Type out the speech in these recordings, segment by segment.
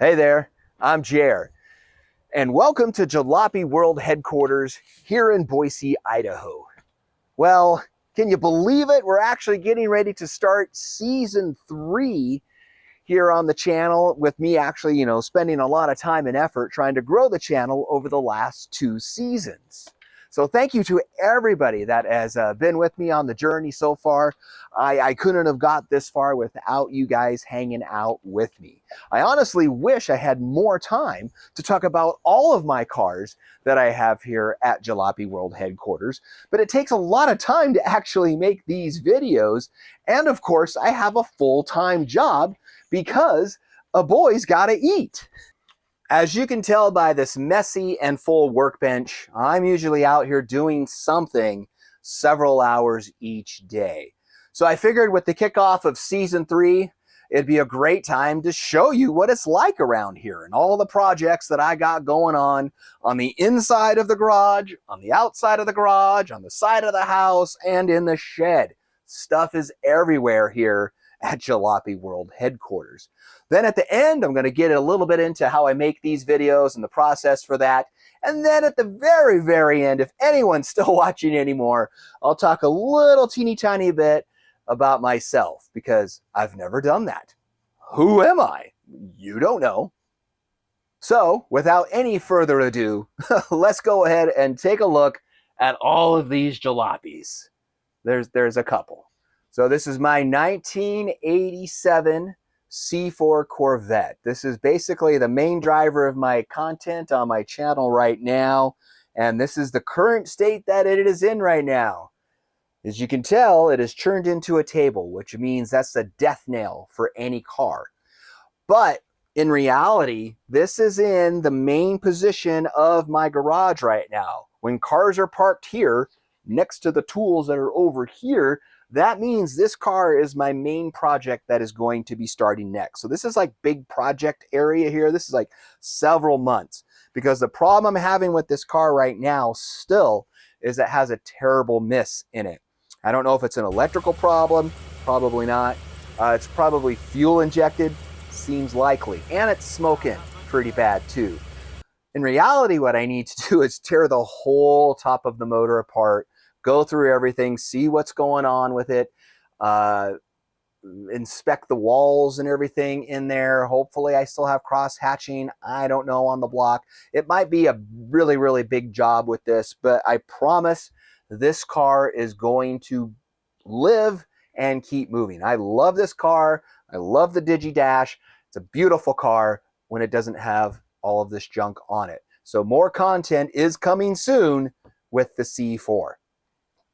Hey there, I'm Jer, and welcome to Jalopy World Headquarters here in Boise, Idaho. Well, can you believe it? We're actually getting ready to start season 3 here on the channel, with me actually, spending a lot of time and effort trying to grow the channel over the last 2 seasons. So thank you to everybody that has been with me on the journey so far. I couldn't have got this far without you guys hanging out with me. I honestly wish I had more time to talk about all of my cars that I have here at Jalopy World Headquarters, but it takes a lot of time to actually make these videos. And of course, I have a full-time job because a boy's gotta eat. As you can tell by this messy and full workbench, I'm usually out here doing something several hours each day. So I figured with the kickoff of season 3, it'd be a great time to show you what it's like around here and all the projects that I got going on the inside of the garage, on the outside of the garage, on the side of the house, and in the shed. Stuff is everywhere here at Jalopy World Headquarters. Then at the end, I'm going to get a little bit into how I make these videos and the process for that. And then at the very, very end, if anyone's still watching anymore, I'll talk a little teeny tiny bit about myself, because I've never done that. Who am I? You don't know. So without any further ado, let's go ahead and take a look at all of these jalopies. There's a couple. So this is my 1987 C4 Corvette. This is basically the main driver of my content on my channel right now. And this is the current state that it is in right now. As you can tell, it has turned into a table, which means that's the death nail for any car. But in reality, this is in the main position of my garage right now. When cars are parked here, next to the tools that are over here, that means this car is my main project that is going to be starting next. So this is like big project area here. This is like several months, because the problem I'm having with this car right now still is it has a terrible miss in it. I don't know if it's an electrical problem, probably not. It's probably fuel injected, seems likely. And it's smoking pretty bad too. In reality, what I need to do is tear the whole top of the motor apart, go through everything, see what's going on with it, inspect the walls and everything in there. Hopefully I still have cross hatching. I don't know on the block. It might be a really, really big job with this, but I promise this car is going to live and keep moving. I love this car. I love the Digi Dash. It's a beautiful car when it doesn't have all of this junk on it. So more content is coming soon with the C4.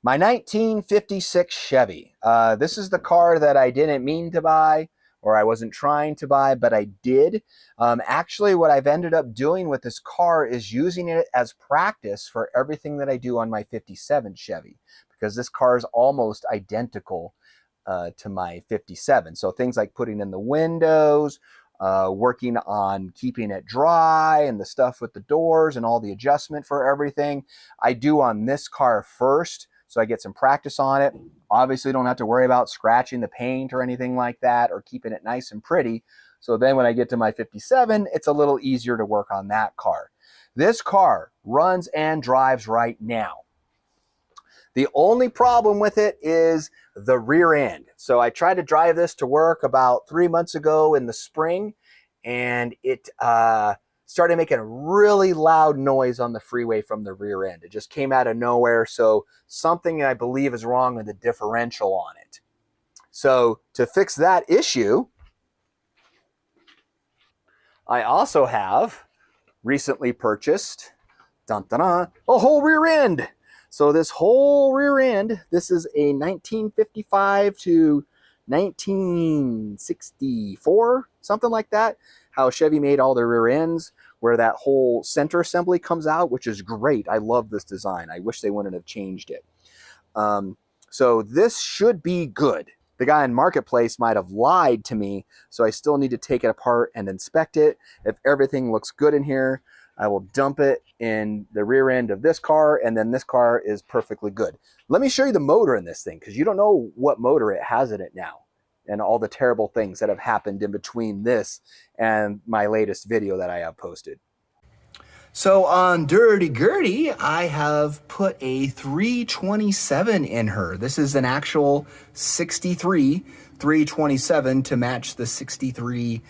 My 1956 Chevy. This is the car that I didn't mean to buy, or I wasn't trying to buy, but I did. Actually, what I've ended up doing with this car is using it as practice for everything that I do on my 57 Chevy, because this car is almost identical to my 57. So things like putting in the windows, working on keeping it dry, and the stuff with the doors and all the adjustment for everything, I do on this car first. So I get some practice on it. Obviously don't have to worry about scratching the paint or anything like that, or keeping it nice and pretty. So then when I get to my 57, it's a little easier to work on that car. This car runs and drives right now. The only problem with it is the rear end. So I tried to drive this to work about 3 months ago in the spring, and it started making a really loud noise on the freeway from the rear end. It just came out of nowhere. So something I believe is wrong with the differential on it. So to fix that issue, I also have recently purchased a whole rear end. So this whole rear end, this is a 1955 to 1964, something like that. How Chevy made all their rear ends, where that whole center assembly comes out, which is great. I love this design. I wish they wouldn't have changed it. So this should be good. The guy in Marketplace might have lied to me, so I still need to take it apart and inspect it. If everything looks good in here, I will dump it in the rear end of this car, and then this car is perfectly good. Let me show you the motor in this thing, because you don't know what motor it has in it now. and all the terrible things that have happened in between this and my latest video that I have posted. So on Dirty Gertie, I have put a 327 in her. This is an actual 63 327 to match the 63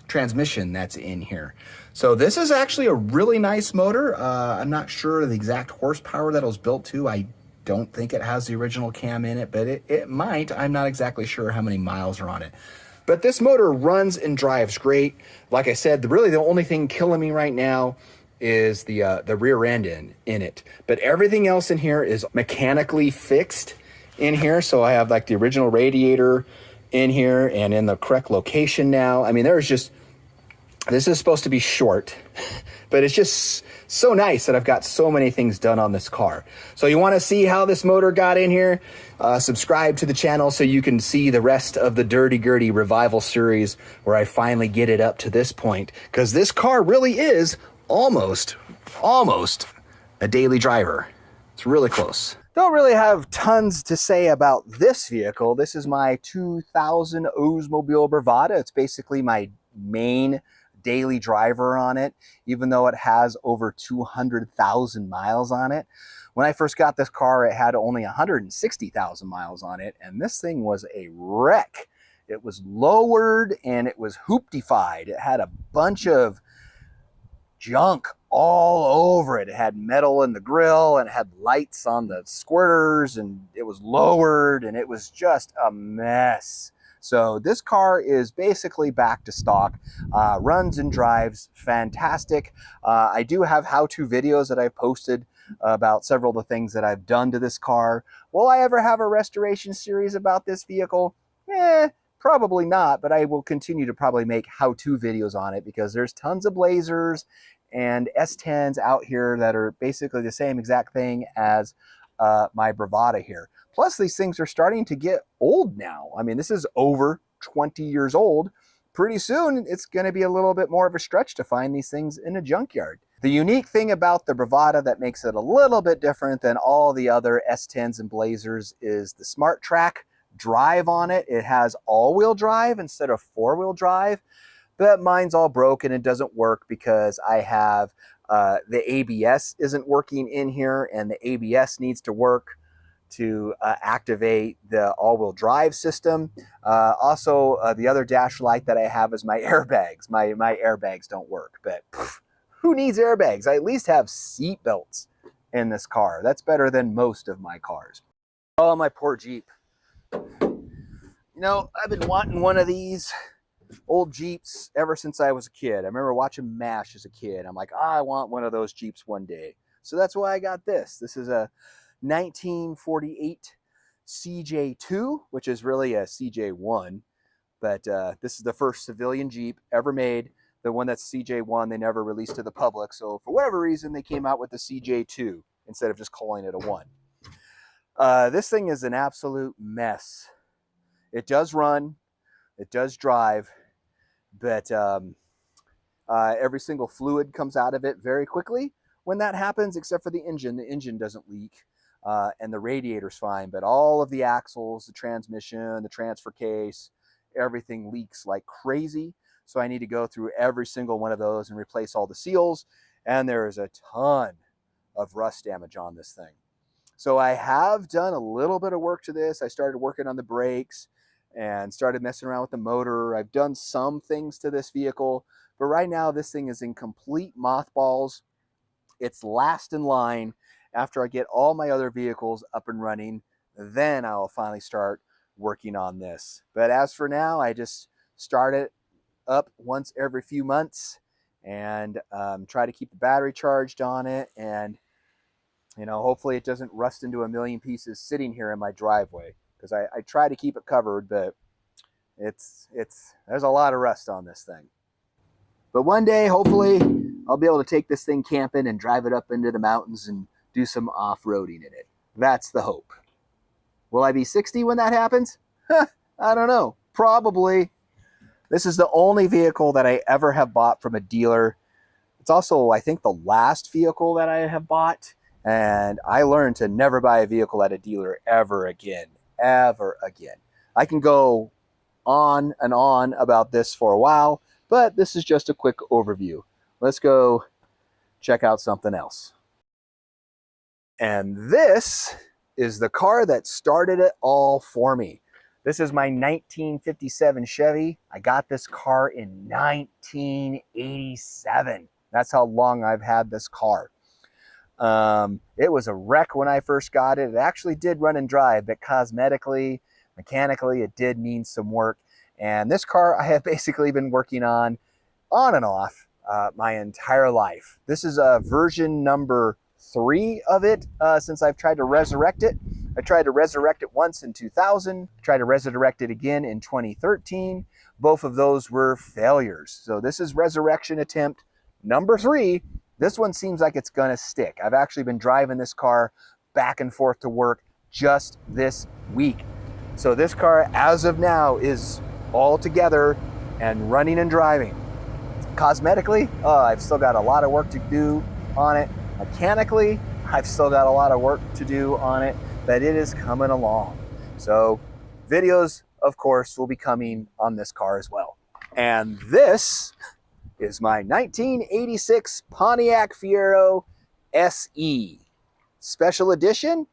transmission that's in here. So this is actually a really nice motor. I'm not sure the exact horsepower that it was built to. I don't think it has the original cam in it, but it might. I'm not exactly sure how many miles are on it. But this motor runs and drives great. Like I said, really the only thing killing me right now is the rear end in it. But everything else in here is mechanically fixed in here. So I have like the original radiator in here and in the correct location now. I mean, this is supposed to be short, but it's just so nice that I've got so many things done on this car. So you want to see how this motor got in here? Subscribe to the channel so you can see the rest of the Dirty Gertie revival series where I finally get it up to this point, because this car really is almost a daily driver. It's really close. Don't really have tons to say about this vehicle. This is my 2000 Oldsmobile Bravada. It's basically my main daily driver on it, even though it has over 200,000 miles on it. When I first got this car, it had only 160,000 miles on it, and this thing was a wreck. It was lowered and it was hooptified. It had a bunch of junk all over it. It had metal in the grill and it had lights on the squirters, and it was lowered, and it was just a mess. So this car is basically back to stock, runs and drives fantastic. I do have how-to videos that I've posted about several of the things that I've done to this car. Will I ever have a restoration series about this vehicle? Probably not, but I will continue to probably make how-to videos on it, because there's tons of Blazers and S10s out here that are basically the same exact thing as my Bravada here. Plus, these things are starting to get old now. I mean, this is over 20 years old. Pretty soon, it's going to be a little bit more of a stretch to find these things in a junkyard. The unique thing about the Bravada that makes it a little bit different than all the other S10s and Blazers is the Smart Track drive on it. It has all-wheel drive instead of four-wheel drive, but mine's all broken and doesn't work because I have the ABS isn't working in here, and the ABS needs to work to activate the all-wheel drive system. Also, the other dash light that I have is my airbags. My airbags don't work, but who needs airbags? I at least have seat belts in this car. That's better than most of my cars. Oh, my poor Jeep. You know, I've been wanting one of these old Jeeps ever since I was a kid. I remember watching MASH as a kid. I'm like, I want one of those Jeeps one day. So that's why I got this. This is a 1948 CJ2, which is really a CJ1, but this is the first civilian Jeep ever made. The one that's CJ1 they never released to the public, so for whatever reason they came out with the CJ2 instead of just calling it a 1. This thing is an absolute mess. It does run, it does drive, but every single fluid comes out of it very quickly when that happens, except for the engine. The engine doesn't leak. And the radiator's fine, but all of the axles, the transmission, the transfer case, everything leaks like crazy. So I need to go through every single one of those and replace all the seals. And there is a ton of rust damage on this thing. So I have done a little bit of work to this. I started working on the brakes and started messing around with the motor. I've done some things to this vehicle, but right now this thing is in complete mothballs. It's last in line. After I get all my other vehicles up and running, then I will finally start working on this. But as for now, I just start it up once every few months and try to keep the battery charged on it. And, you know, hopefully it doesn't rust into a million pieces sitting here in my driveway, because I try to keep it covered, but there's a lot of rust on this thing. But one day, hopefully, I'll be able to take this thing camping and drive it up into the mountains and do some off-roading in it. That's the hope. Will I be 60 when that happens? I don't know. Probably. This is the only vehicle that I ever have bought from a dealer. It's also, I think, the last vehicle that I have bought. And I learned to never buy a vehicle at a dealer ever again. Ever again. I can go on and on about this for a while, but this is just a quick overview. Let's go check out something else. And this is the car that started it all for me. This is my 1957 Chevy. I got this car in 1987. That's how long I've had this car. It was a wreck when I first got it. It actually did run and drive, but cosmetically, mechanically, it did need some work. And this car I have basically been working on and off my entire life. This is version number 3 of it since I've tried to resurrect it. I tried to resurrect it once in 2000, tried to resurrect it again in 2013. Both of those were failures. So this is resurrection attempt number 3. This one seems like it's gonna stick. I've actually been driving this car back and forth to work just this week. So this car, as of now, is all together and running and driving. Cosmetically, I've still got a lot of work to do on it. Mechanically, I've still got a lot of work to do on it, but it is coming along. So videos, of course, will be coming on this car as well. And this is my 1986 Pontiac Fiero SE. Special edition?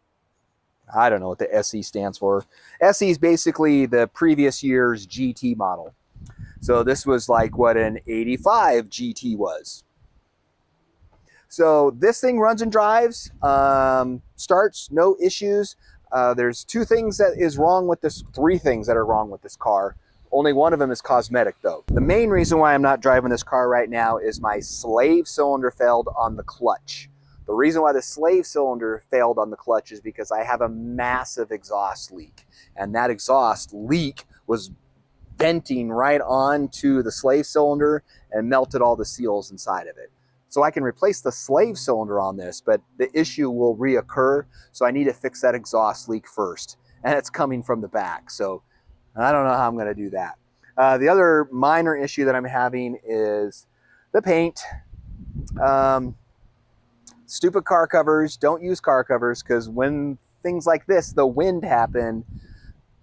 I don't know what the SE stands for. SE is basically the previous year's GT model. So this was like what an 85 GT was. So this thing runs and drives, starts, no issues. There's 2 things that is wrong with this, 3 things that are wrong with this car. Only one of them is cosmetic though. The main reason why I'm not driving this car right now is my slave cylinder failed on the clutch. The reason why the slave cylinder failed on the clutch is because I have a massive exhaust leak. And that exhaust leak was venting right onto the slave cylinder and melted all the seals inside of it. So I can replace the slave cylinder on this, but the issue will reoccur. So I need to fix that exhaust leak first. And it's coming from the back. So I don't know how I'm gonna do that. The other minor issue that I'm having is the paint. Stupid car covers, don't use car covers, because when things like this, the wind happen,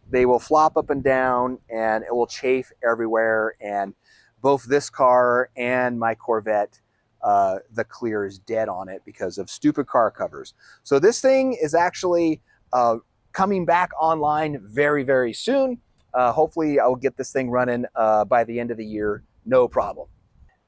they will flop up and down and it will chafe everywhere. And both this car and my Corvette, the clear is dead on it because of stupid car covers. So this thing is actually coming back online very, very soon. Hopefully I'll get this thing running by the end of the year, no problem.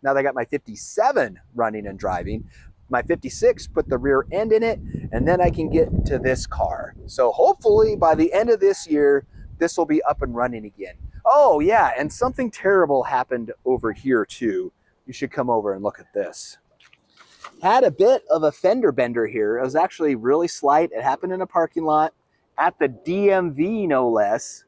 Now that I got my 57 running and driving, my 56 put the rear end in it, and then I can get to this car. So hopefully by the end of this year, this will be up and running again. Oh yeah, and something terrible happened over here too. You should come over and look at this. Had a bit of a fender bender here. It was actually really slight. It happened in a parking lot at the DMV, no less.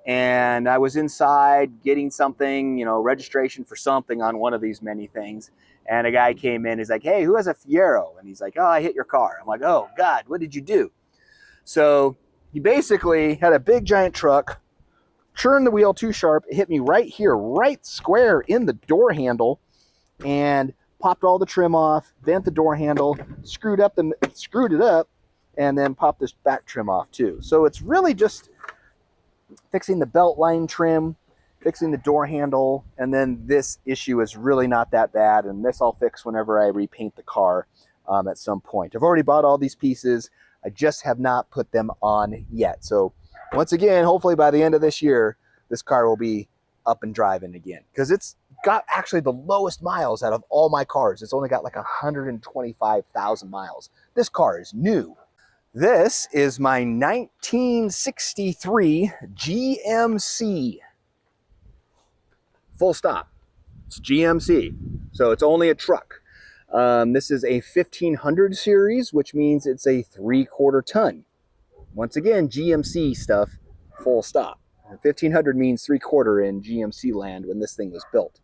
And I was inside getting something, you know, registration for something on one of these many things. And a guy came in, he's like, hey, who has a Fiero? And he's like, oh, I hit your car. I'm like, oh God, what did you do? So he basically had a big giant truck, turned the wheel too sharp, it hit me right here, right square in the door handle, and popped all the trim off, bent the door handle, screwed it up, and then popped this back trim off too. So it's really just fixing the belt line trim, fixing the door handle, and then this issue is really not that bad, and this I'll fix whenever I repaint the car at some point. I've already bought all these pieces. I just have not put them on yet. So once again, hopefully by the end of this year, this car will be up and driving again, because it's got actually the lowest miles out of all my cars. It's only got like 125,000 miles. This car is new. This is my 1963 GMC. Full stop. It's GMC. So it's only a truck. This is a 1500 series, which means it's a 3/4 ton. Once again, GMC stuff, full stop. 1500 means 3/4 in GMC land when this thing was built.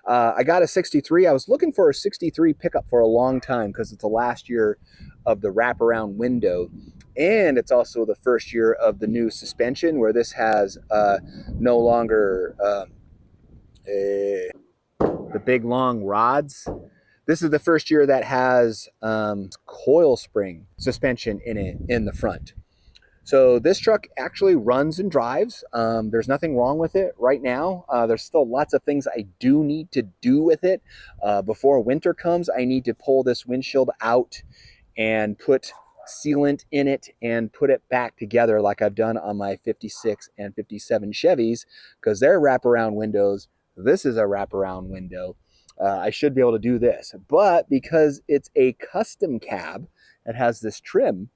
I got a 63. I was looking for a 63 pickup for a long time because it's the last year of the wraparound window. And it's also the first year of the new suspension, where this has no longer the big long rods. This is the first year that has coil spring suspension in it in the front. So this truck actually runs and drives. There's nothing wrong with it right now. There's still lots of things I do need to do with it. Before winter comes, I need to pull this windshield out and put sealant in it and put it back together like I've done on my 56 and 57 Chevys, because they're wraparound windows. This is a wraparound window. I should be able to do this, but because it's a custom cab, it has this trim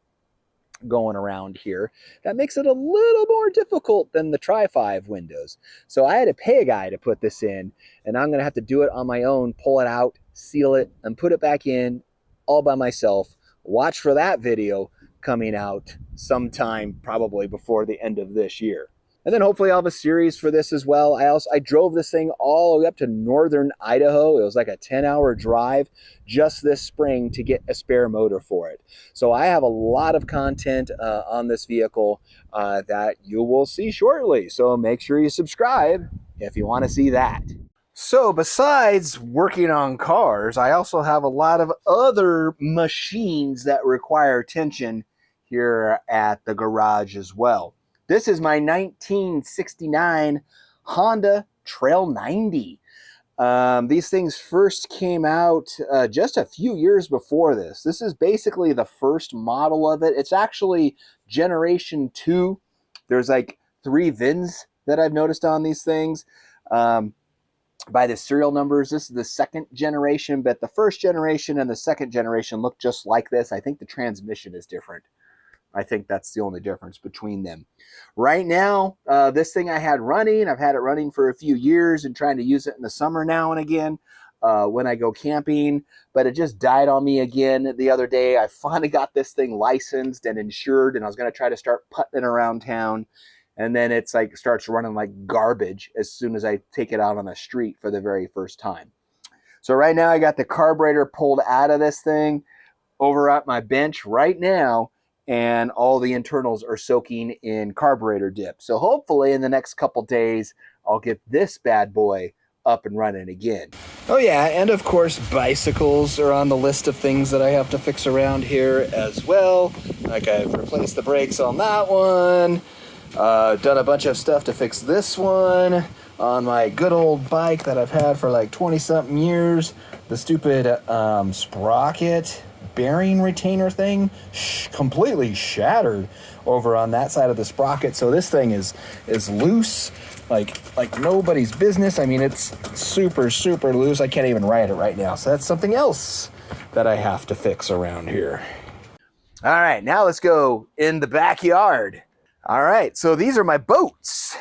going around here, that makes it a little more difficult than the Tri-5 windows. So I had to pay a guy to put this in, and I'm gonna have to do it on my own, pull it out, seal it, and put it back in all by myself. Watch for that video coming out sometime probably before the end of this year. And then hopefully I'll have a series for this as well. I drove this thing all the way up to northern Idaho. It was like a 10-hour drive just this spring to get a spare motor for it. So I have a lot of content on this vehicle that you will see shortly. So make sure you subscribe if you want to see that. So besides working on cars, I also have a lot of other machines that require attention here at the garage as well. This is my 1969 Honda Trail 90. These things first came out just a few years before this. This is basically the first model of it. It's actually generation 2. There's like 3 VINs that I've noticed on these things. By the serial numbers, this is the 2nd generation, but the 1st generation and the 2nd generation look just like this. I think the transmission is different. I think that's the only difference between them. Right now, this thing I had running, I've had it running for a few years and trying to use it in the summer now and again when I go camping, but it just died on me again the other day. I finally got this thing licensed and insured, and I was going to try to start putting it around town, and then it's like starts running like garbage as soon as I take it out on the street for the very first time. So right now I got the carburetor pulled out of this thing over at my bench right now, and all the internals are soaking in carburetor dip. So hopefully in the next couple days, I'll get this bad boy up and running again. Oh yeah, and of course bicycles are on the list of things that I have to fix around here as well. Like I've replaced the brakes on that one, done a bunch of stuff to fix this one on my good old bike that I've had for like 20-something years. The stupid sprocket bearing retainer thing completely shattered over on that side of the sprocket. So this thing is loose like nobody's business. I mean, it's super loose. I can't even ride it right now. So that's something else that I have to fix around here. All right, now let's go in the backyard. All right, so these are my boats.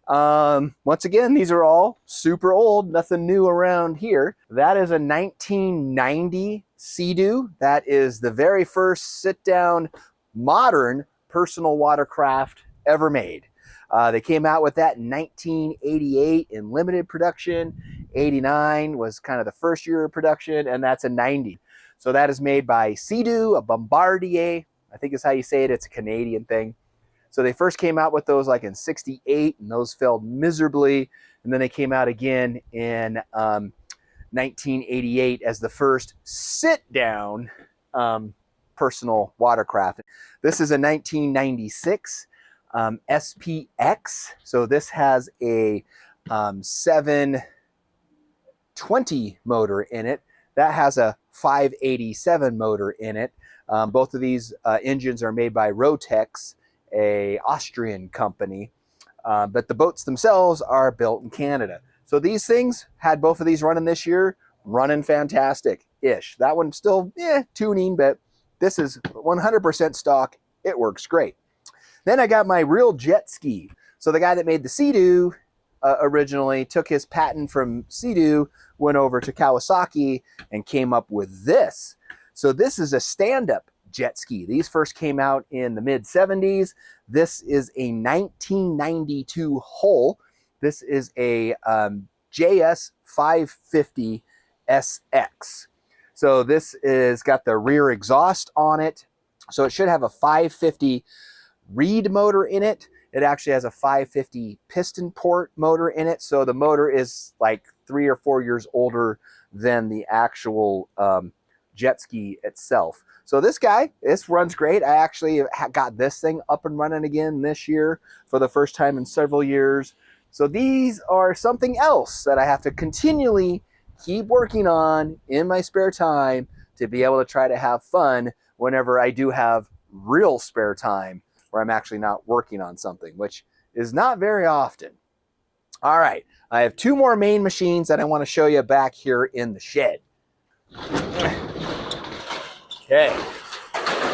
Once again, these are all super old, nothing new around here. That is a 1990 Seadoo. That is the very first sit-down modern personal watercraft ever made. They came out with that in 1988 in limited production. 89 was kind of the first year of production, and that's a 90. So that is made by Seadoo, a Bombardier, I think is how you say it. It's a Canadian thing. So they first came out with those like in 68, and those failed miserably. And then they came out again in 1988 as the first sit-down personal watercraft. This is a 1996 SPX. So this has a 720 motor in it. That has a 587 motor in it. Both of these engines are made by Rotex, a Austrian company, but the boats themselves are built in Canada. So these things had both of these running this year, running fantastic-ish. That one's still tuning, but this is 100% stock. It works great. Then I got my real jet ski. So the guy that made the Seadoo originally took his patent from Seadoo, went over to Kawasaki, and came up with this. So this is a stand-up jet ski. These first came out in the mid-70s. This is a 1992 hull. This is a JS550SX. So this is got the rear exhaust on it. So it should have a 550 reed motor in it. It actually has a 550 piston port motor in it. So the motor is like 3 or 4 years older than the actual jet ski itself. So this guy, this runs great. I actually got this thing up and running again this year for the first time in several years. So these are something else that I have to continually keep working on in my spare time to be able to try to have fun whenever I do have real spare time where I'm actually not working on something, which is not very often. All right, I have two more main machines that I want to show you back here in the shed. Okay.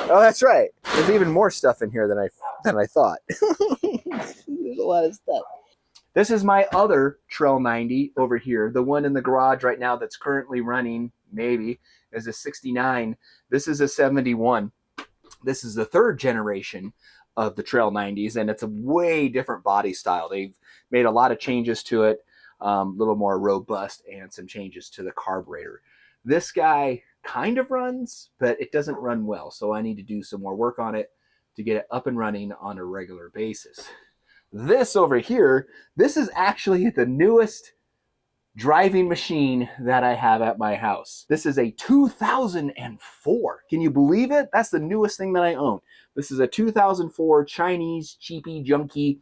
Oh, that's right. There's even more stuff in here than I thought. There's a lot of stuff. This is my other Trail 90 over here. The one in the garage right now that's currently running, maybe, is a 69. This is a 71. This is the third generation of the Trail 90s, and it's a way different body style. They've made a lot of changes to it, a little more robust, and some changes to the carburetor. This guy kind of runs, but it doesn't run well, so I need to do some more work on it to get it up and running on a regular basis. This over here, this is actually the newest driving machine that I have at my house. This is a 2004. Can you believe it? That's the newest thing that I own. This is a 2004 Chinese cheapy junky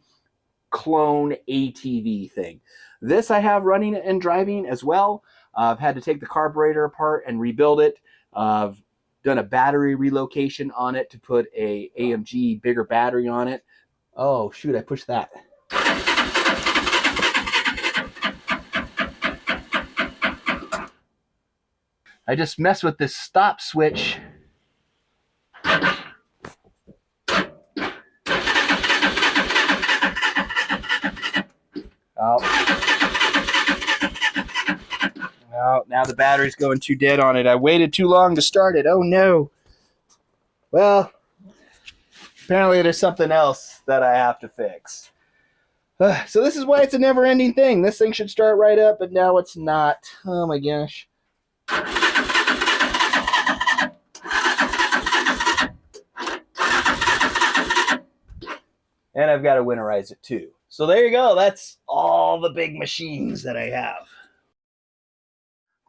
clone ATV thing. This I have running and driving as well. I've had to take the carburetor apart and rebuild it. I've done a battery relocation on it to put a AMG bigger battery on it. Oh shoot, I pushed that. I just messed with this stop switch. Oh, now the battery's going too dead on it. I waited too long to start it. Oh no. Well, apparently there's something else that I have to fix. So this is why it's a never-ending thing. This thing should start right up, but now it's not. Oh my gosh. And I've got to winterize it too. So there you go. That's all the big machines that I have.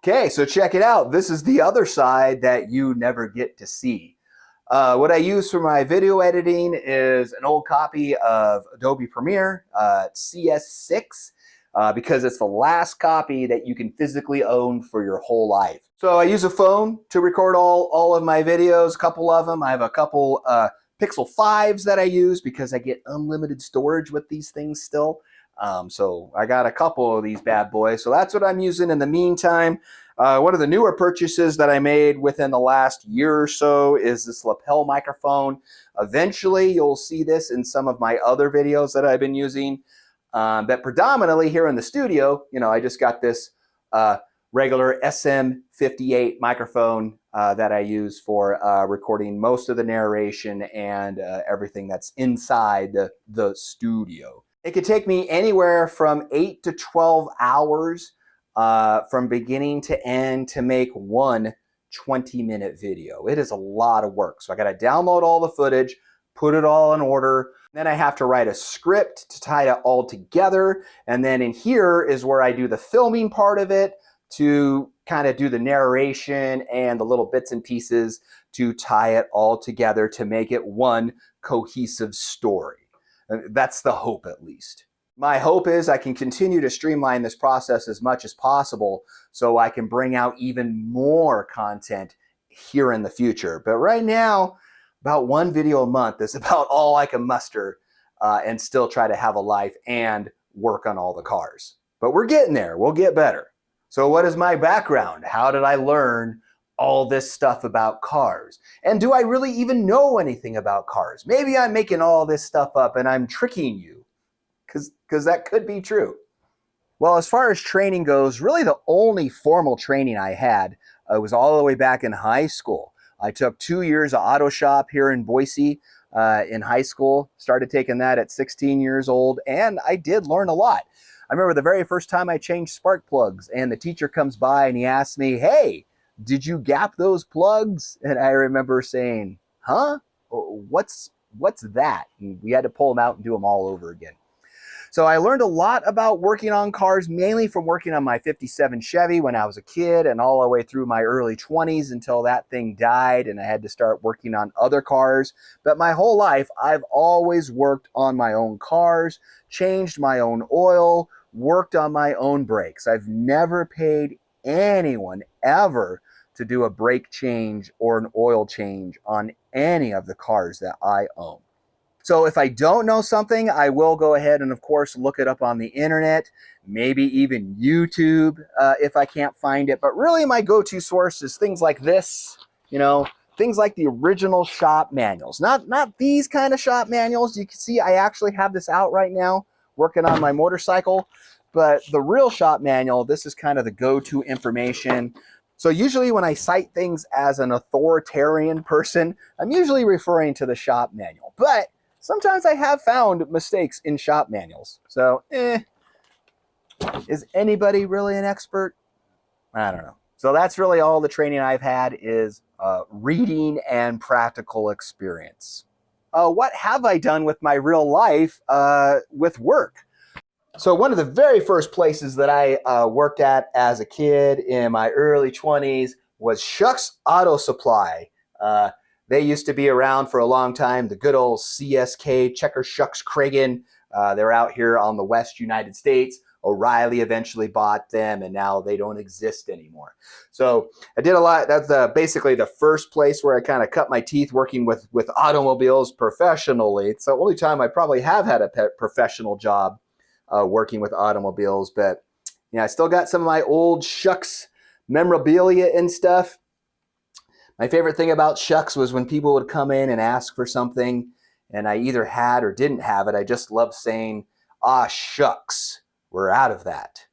Okay, so check it out. This is the other side that you never get to see. What I use for my video editing is an old copy of Adobe Premiere, CS6, because it's the last copy that you can physically own for your whole life. So I use a phone to record all of my videos, a couple of them. I have a couple Pixel 5s that I use because I get unlimited storage with these things still. So I got a couple of these bad boys. So that's what I'm using in the meantime. One of the newer purchases that I made within the last year or so is this lapel microphone. Eventually, you'll see this in some of my other videos that I've been using. But predominantly here in the studio, you know, I just got this regular SM58 microphone that I use for recording most of the narration and everything that's inside the studio. It could take me anywhere from 8 to 12 hours from beginning to end to make one 20-minute video. It is a lot of work. So I got to download all the footage, put it all in order. Then I have to write a script to tie it all together. And then in here is where I do the filming part of it to kind of do the narration and the little bits and pieces to tie it all together to make it one cohesive story. That's the hope, at least. My hope is I can continue to streamline this process as much as possible so I can bring out even more content here in the future. But right now, about one video a month is about all I can muster and still try to have a life and work on all the cars. But we're getting there. We'll get better. So what is my background? How did I learn all this stuff about cars? And do I really even know anything about cars? Maybe I'm making all this stuff up and I'm tricking you, because that could be true. Well, as far as training goes, really the only formal training I had was all the way back in high school. I took 2 years of auto shop here in Boise in high school, started taking that at 16 years old, and I did learn a lot. I remember the very first time I changed spark plugs and the teacher comes by and he asked me, "Hey, did you gap those plugs?" And I remember saying, "Huh? What's that?" And we had to pull them out and do them all over again. So I learned a lot about working on cars, mainly from working on my 57 Chevy when I was a kid and all the way through my early 20s until that thing died and I had to start working on other cars. But my whole life, I've always worked on my own cars, changed my own oil, worked on my own brakes. I've never paid anyone ever to do a brake change or an oil change on any of the cars that I own. So if I don't know something, I will go ahead and, of course, look it up on the internet, maybe even YouTube if I can't find it. But really my go-to source is things like this, you know, things like the original shop manuals. Not these kind of shop manuals. You can see I actually have this out right now working on my motorcycle. But the real shop manual, this is kind of the go-to information. So usually when I cite things as an authoritarian person, I'm usually referring to the shop manual. But sometimes I have found mistakes in shop manuals. So, is anybody really an expert? I don't know. So that's really all the training I've had is reading and practical experience. What have I done with my real life with work? So one of the very first places that I worked at as a kid in my early 20s was Shucks Auto Supply. They used to be around for a long time, the good old CSK, Checker Shucks Cragen. They're out here on the West United States. O'Reilly eventually bought them, and now they don't exist anymore. So I did a lot. That's basically the first place where I kind of cut my teeth working with automobiles professionally. It's the only time I probably have had a professional job working with automobiles. But yeah, I still got some of my old Shucks memorabilia and stuff. My favorite thing about Shucks was when people would come in and ask for something and I either had or didn't have it. I just loved saying, "Ah, shucks, we're out of that."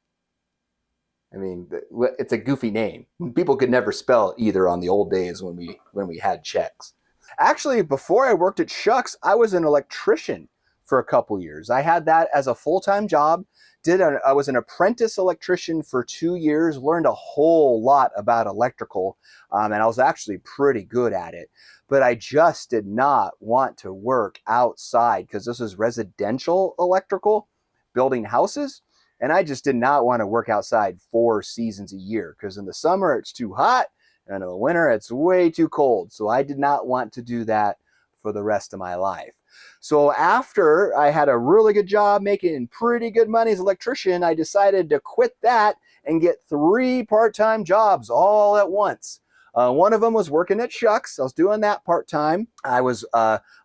I mean, it's a goofy name. People could never spell either on the old days when we had checks. Actually, before I worked at Shucks, I was an electrician for a couple years. I had that as a full-time job. I was an apprentice electrician for 2 years, learned a whole lot about electrical, and I was actually pretty good at it. But I just did not want to work outside because this is residential electrical, building houses, and I just did not want to work outside 4 seasons a year because in the summer it's too hot, and in the winter it's way too cold. So I did not want to do that for the rest of my life. So after I had a really good job making pretty good money as an electrician, I decided to quit that and get 3 part-time jobs all at once. One of them was working at Shucks. I was doing that part-time. I was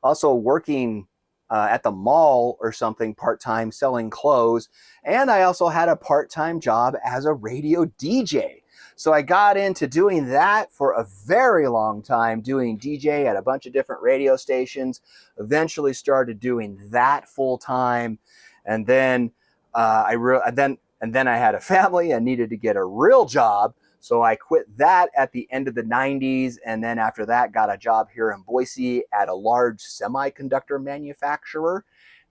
also working at the mall or something part-time selling clothes. And I also had a part-time job as a radio DJ. So I got into doing that for a very long time, doing DJ at a bunch of different radio stations. Eventually started doing that full time, and then I had a family and needed to get a real job. So I quit that at the end of the 90s, and then after that got a job here in Boise at a large semiconductor manufacturer,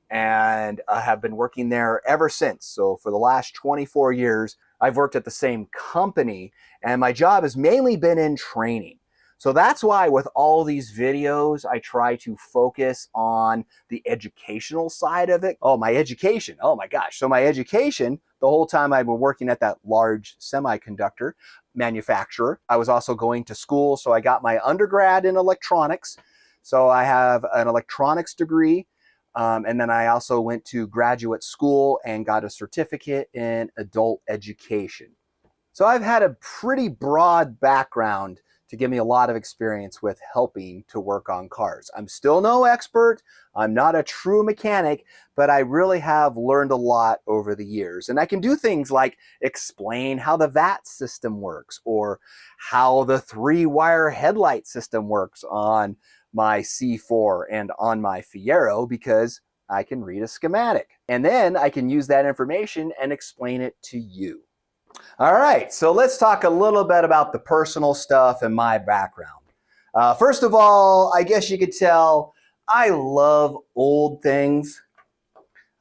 and I have been working there ever since. So for the last 24 years, I've worked at the same company, and my job has mainly been in training. So that's why with all these videos, I try to focus on the educational side of it. Oh, my education. Oh my gosh. So my education, the whole time I've been working at that large semiconductor manufacturer, I was also going to school. So I got my undergrad in electronics. So I have an electronics degree. And then I also went to graduate school and got a certificate in adult education. So I've had a pretty broad background to give me a lot of experience with helping to work on cars. I'm still no expert. I'm not a true mechanic, but I really have learned a lot over the years. And I can do things like explain how the VAT system works or how the 3-wire headlight system works on my C4 and on my Fiero because I can read a schematic. And then I can use that information and explain it to you. All right, so let's talk a little bit about the personal stuff and my background. First of all, I guess you could tell I love old things.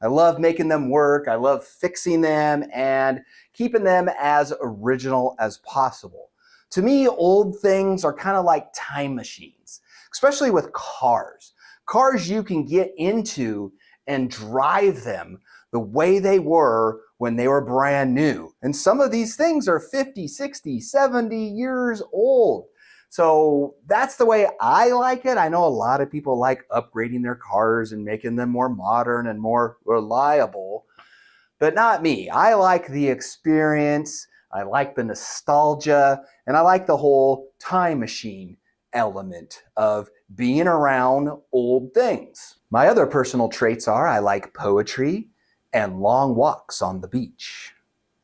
I love making them work. I love fixing them and keeping them as original as possible. To me, old things are kind of like time machines, especially with cars. Cars you can get into and drive them the way they were when they were brand new. And some of these things are 50, 60, 70 years old. So that's the way I like it. I know a lot of people like upgrading their cars and making them more modern and more reliable, but not me. I like the experience, I like the nostalgia, and I like the whole time machine element of being around old things. My other personal traits are I like poetry and long walks on the beach.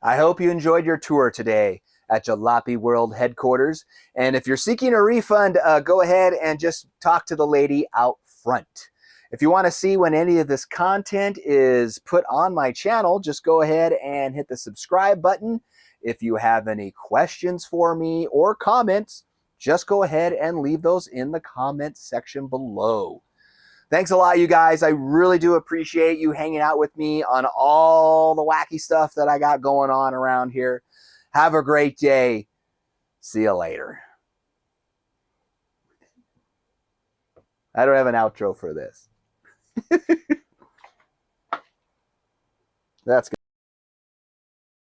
I hope you enjoyed your tour today at Jalopy World headquarters. And if you're seeking a refund, go ahead and just talk to the lady out front. If you want to see when any of this content is put on my channel, just go ahead and hit the subscribe button. If you have any questions for me or comments, just go ahead and leave those in the comments section below. Thanks a lot, you guys. I really do appreciate you hanging out with me on all the wacky stuff that I got going on around here. Have a great day. See you later. I don't have an outro for this. That's good.